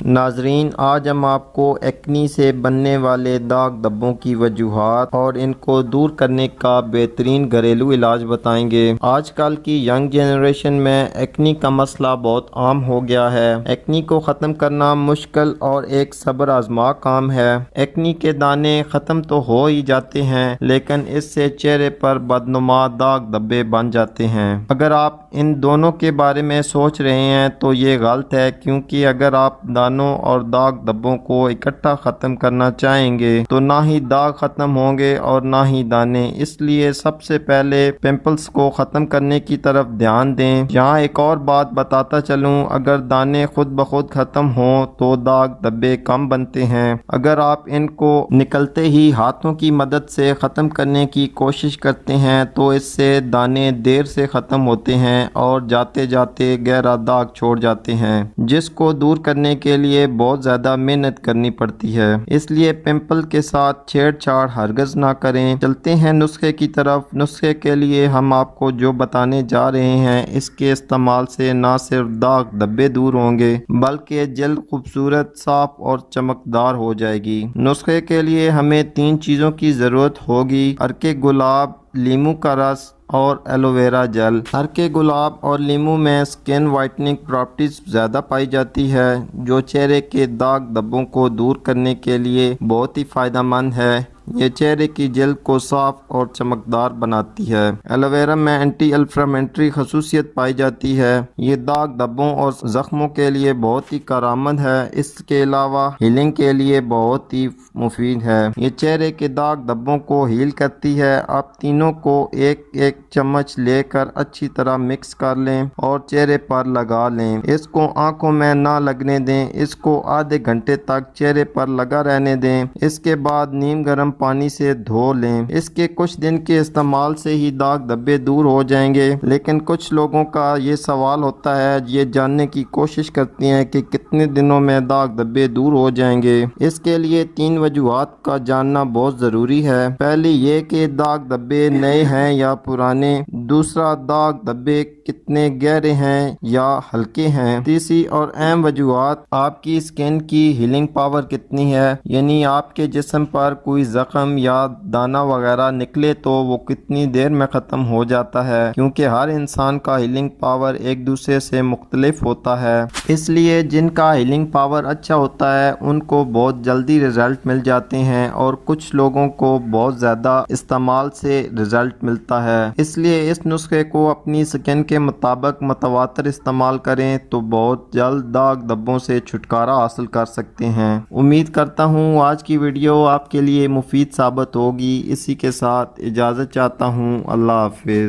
ناظرین، آج ہم آپ کو ایکنی سے بننے والے داغ دھبوں کی وجوہات اور ان کو دور کرنے کا بہترین گھریلو علاج بتائیں گے۔ آج کل کی ینگ جنریشن میں ایکنی کا مسئلہ بہت عام ہو گیا ہے۔ ایکنی کو ختم کرنا مشکل اور ایک صبر آزما کام ہے۔ ایکنی کے دانے ختم تو ہو ہی جاتے ہیں، لیکن اس سے چہرے پر بدنما داغ دھبے بن جاتے ہیں۔ اگر آپ ان دونوں کے بارے میں سوچ رہے ہیں تو یہ غلط ہے، کیونکہ اگر آپ دانوں اور داغ دھبوں کو اکٹھا ختم کرنا چاہیں گے تو نہ ہی داغ ختم ہوں گے اور نہ ہی دانے۔ اس لیے سب سے پہلے پمپلز کو ختم کرنے کی طرف دھیان دیں۔ یہاں ایک اور بات بتاتا چلوں، اگر دانے خود بخود ختم ہوں تو داغ دھبے کم بنتے ہیں۔ اگر آپ ان کو نکلتے ہی ہاتھوں کی مدد سے ختم کرنے کی کوشش کرتے ہیں تو اس سے دانے دیر سے ختم ہوتے ہیں اور جاتے جاتے گہرا داغ چھوڑ جاتے ہیں، جس کو دور کرنے کے لیے بہت زیادہ محنت کرنی پڑتی ہے۔ اس لیے پمپل کے ساتھ چھیڑ چھاڑ ہرگز نہ کریں۔ چلتے ہیں نسخے کی طرف۔ نسخے کے لیے ہم آپ کو جو بتانے جا رہے ہیں، اس کے استعمال سے نہ صرف داغ دھبے دور ہوں گے بلکہ جلد خوبصورت، صاف اور چمکدار ہو جائے گی۔ نسخے کے لیے ہمیں 3 چیزوں کی ضرورت ہوگی: عرق گلاب، لیموں کا رس اور ایلو ویرا جل۔ عرق گلاب اور لیموں میں سکن وائٹننگ پراپرٹیز زیادہ پائی جاتی ہے، جو چہرے کے داغ دھبوں کو دور کرنے کے لیے بہت ہی فائدہ مند ہے۔ یہ چہرے کی جلد کو صاف اور چمکدار بناتی ہے۔ ایلو ویرا میں اینٹی انفلیمیٹری خصوصیت پائی جاتی ہے۔ یہ داغ دھبوں اور زخموں کے لیے بہت ہی کارآمد ہے۔ اس کے علاوہ ہیلنگ کے لیے بہت ہی مفید ہے۔ یہ چہرے کے داغ دھبوں کو ہیل کرتی ہے۔ آپ تینوں کو ایک ایک چمچ لے کر اچھی طرح مکس کر لیں اور چہرے پر لگا لیں۔ اس کو آنکھوں میں نہ لگنے دیں۔ اس کو آدھے گھنٹے تک چہرے پر لگا رہنے دیں۔ اس کے بعد نیم گرم پانی سے دھو لیں۔ اس کے کچھ دن کے استعمال سے ہی داغ دھبے دور ہو جائیں گے، لیکن کچھ لوگوں کا یہ سوال ہوتا ہے، یہ جاننے کی کوشش کرتے ہیں کہ کتنے دنوں میں داغ دھبے دور ہو جائیں گے۔ اس کے لیے 3 وجوہات کا جاننا بہت ضروری ہے۔ پہلی یہ کہ داغ دھبے نئے ہیں یا پرانے۔ دوسرا، داغ دھبے کتنے گہرے ہیں یا ہلکے ہیں۔ تیسری اور اہم وجوہات، آپ کی سکن کی ہیلنگ پاور کتنی ہے، یعنی آپ کے جسم پر کوئی زخم یا دانہ وغیرہ نکلے تو وہ کتنی دیر میں ختم ہو جاتا ہے، کیونکہ ہر انسان کا ہیلنگ پاور ایک دوسرے سے مختلف ہوتا ہے۔ اس لیے جن کا ہیلنگ پاور اچھا ہوتا ہے ان کو بہت جلدی رزلٹ مل جاتے ہیں، اور کچھ لوگوں کو بہت زیادہ استعمال سے رزلٹ ملتا ہے۔ اس لیے اس نسخے کو اپنی سکن کے مطابق متواتر استعمال کریں تو بہت جلد داغ دھبوں سے چھٹکارا حاصل کر سکتے ہیں۔ امید کرتا ہوں آج کی ویڈیو آپ کے لیے مفید ثابت ہوگی۔ اسی کے ساتھ اجازت چاہتا ہوں۔ اللہ حافظ۔